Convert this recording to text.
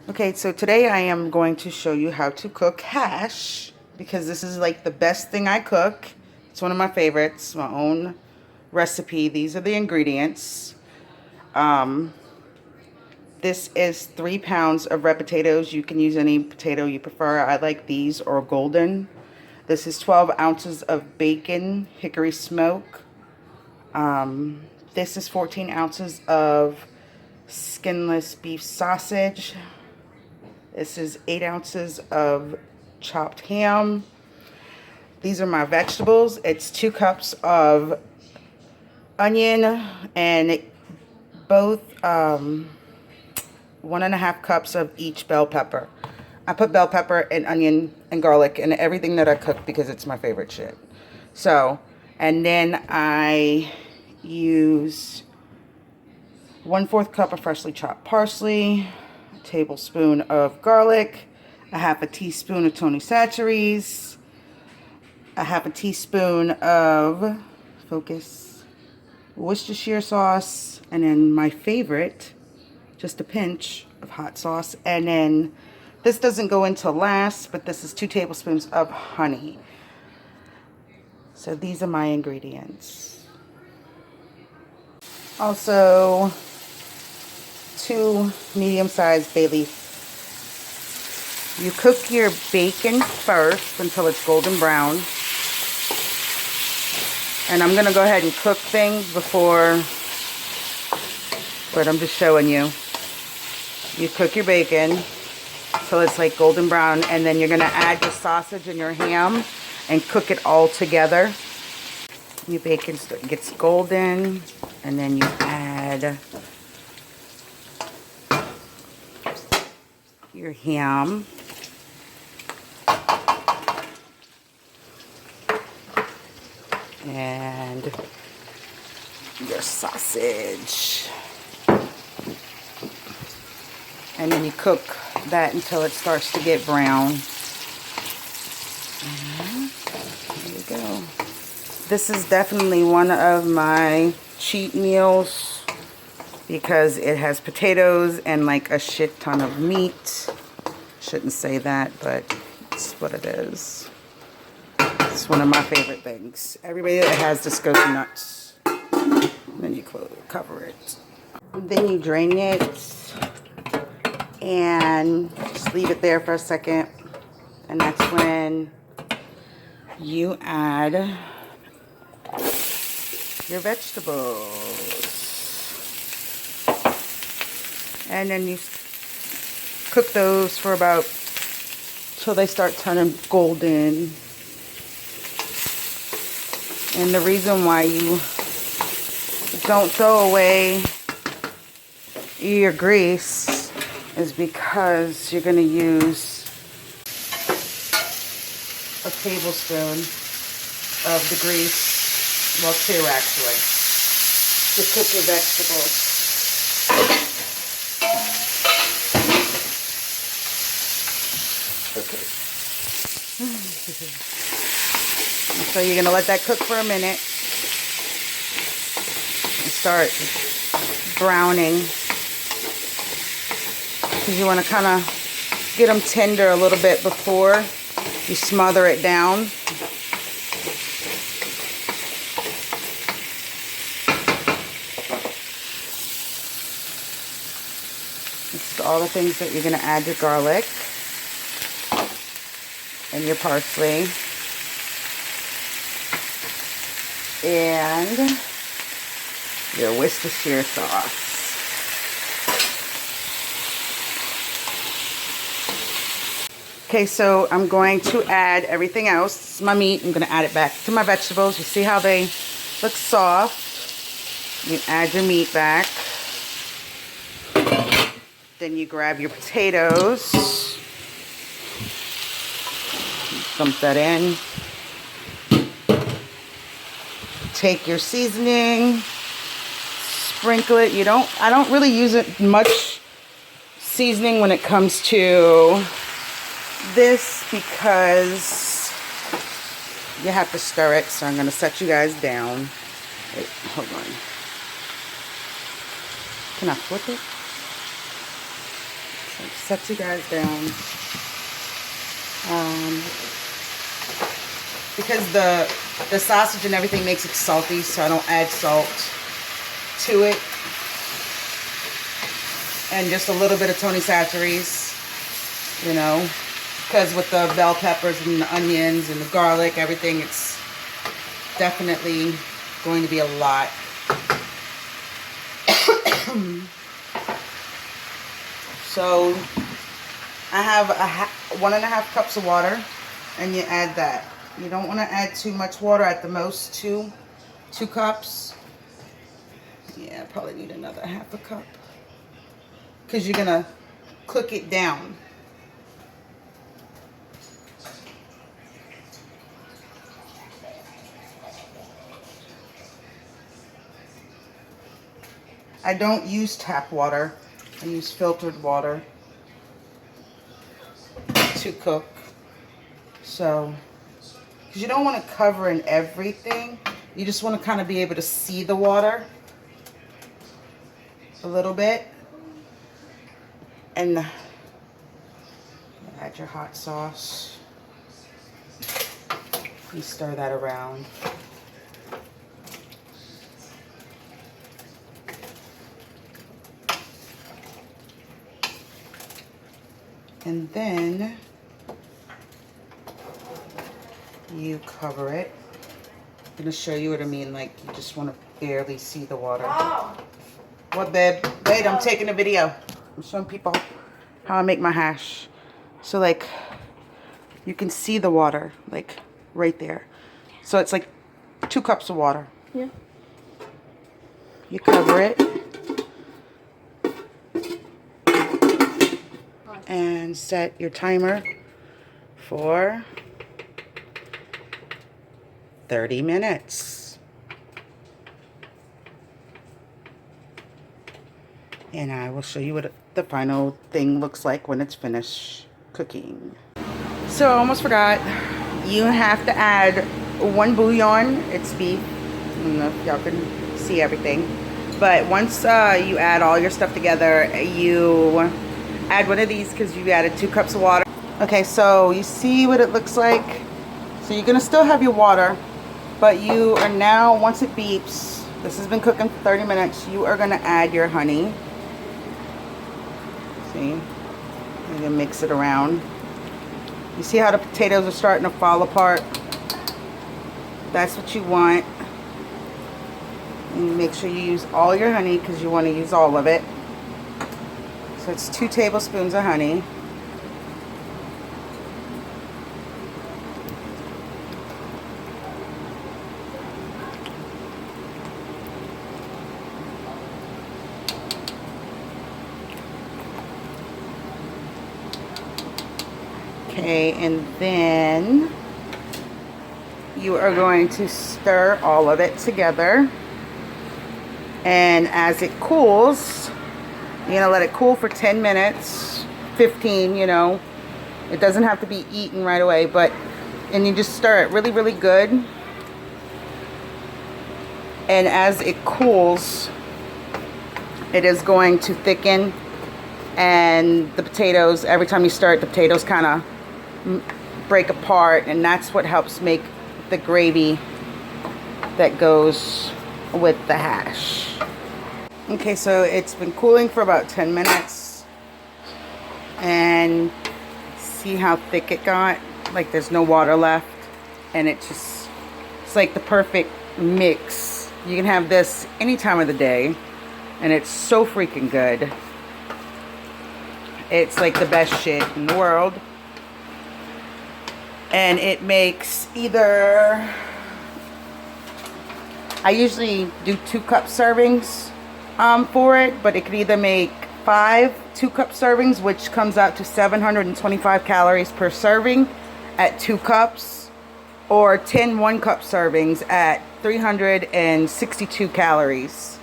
Okay, so today I am going to show you how to cook hash because this is like the best thing I cook. It's one of my favorites, my own recipe. These are the ingredients. Um, this is 3 pounds of red potatoes. You can use any potato you prefer. I like these or golden. This is 12 ounces of bacon, hickory smoke. This is 14 ounces of skinless beef sausage. This is 8 ounces of chopped ham. These are my vegetables. It's 2 cups of onion and both 1.5 cups of each bell pepper. I put bell pepper and onion and garlic in everything that I cook because it's my favorite shit. So, and then I use 1/4 cup of freshly chopped parsley, a tablespoon of garlic, a half a teaspoon of Tony Chachere's, a half a teaspoon of, focus, Worcestershire sauce, and then my favorite, just a pinch of hot sauce. And then this doesn't go into last, but this is 2 tablespoons of honey. So these are my ingredients. Also, 2 medium-sized bay leaf. You cook your bacon first until it's golden brown. And I'm going to go ahead and cook things before, but I'm just showing you. You cook your bacon till it's like golden brown, and then you're going to add your sausage and your ham and cook it all together. Your bacon gets golden, and then you add your ham. And your sausage. And then you cook that until it starts to get brown. And there you go. This is definitely one of my cheat meals because it has potatoes and like a shit ton of meat. Shouldn't say that, but it's what it is. It's one of my favorite things. Everybody that has this goes nuts. And then you cover it. And then you drain it and just leave it there for a second. And that's when you add your vegetables. And then you cook those for about till they start turning golden. And the reason why you don't throw away your grease is because you're going to use a tablespoon of the grease, well, 2 actually, to cook your vegetables. Okay. So you're going to let that cook for a minute and start browning. Because you want to kind of get them tender a little bit before you smother it down. This is all the things that you're going to add your garlic and your parsley. And your Worcestershire sauce. Okay, so I'm going to add everything else. This is my meat. I'm going to add it back to my vegetables. You see how they look soft? You add your meat back. Then you grab your potatoes. Dump that in. Take your seasoning, sprinkle it. I don't really use it much seasoning when it comes to this because you have to stir it. So I'm going to set you guys down. Wait, hold on. Can I flip it? So set you guys down. Because the sausage and everything makes it salty, so I don't add salt to it. And just a little bit of Tony Chachere's, you know, because with the bell peppers and the onions and the garlic, everything, it's definitely going to be a lot. So I have 1.5 cups of water, and you add that. You don't want to add too much water. At the most, two cups. Yeah, I probably need another 1/2 cup, because you're gonna cook it down. I don't use tap water. I use filtered water to cook. So, because you don't want to cover in everything. You just want to kind of be able to see the water a little bit. And add your hot sauce. You stir that around. And then you cover it. I'm gonna show you what I mean, like you just want to barely see the water. Oh. What, babe? Wait, I'm taking a video. I'm showing people how I make my hash. So like, you can see the water, like right there. So it's like 2 cups of water. Yeah. You cover it. And set your timer for 30 minutes. And I will show you what the final thing looks like when it's finished cooking. So I almost forgot, you have to add 1 bouillon. It's beef. I don't know if y'all can see everything. But once you add all your stuff together, you add one of these because you added 2 cups of water. Okay, so you see what it looks like. So you're gonna still have your water, but you are now, once it beeps, this has been cooking for 30 minutes, you are gonna add your honey. See, you're gonna mix it around. You see how the potatoes are starting to fall apart? That's what you want. And make sure you use all your honey because you want to use all of it. So it's 2 tablespoons of honey. Okay, and then you are going to stir all of it together. And as it cools, you're gonna let it cool for 10 minutes, 15, you know. It doesn't have to be eaten right away, and you just stir it really, really good. And as it cools, it is going to thicken, and the potatoes, every time you stir it, the potatoes kind of break apart, and that's what helps make the gravy that goes with the hash. Okay, so it's been cooling for about 10 minutes, and see how thick it got? Like there's no water left, and it's like the perfect mix. You can have this any time of the day, and it's so freaking good. It's like the best shit in the world. And it makes either, I usually do 2-cup servings for it, but it could either make 5 2-cup servings, which comes out to 725 calories per serving at 2 cups, or 10 1-cup servings at 362 calories.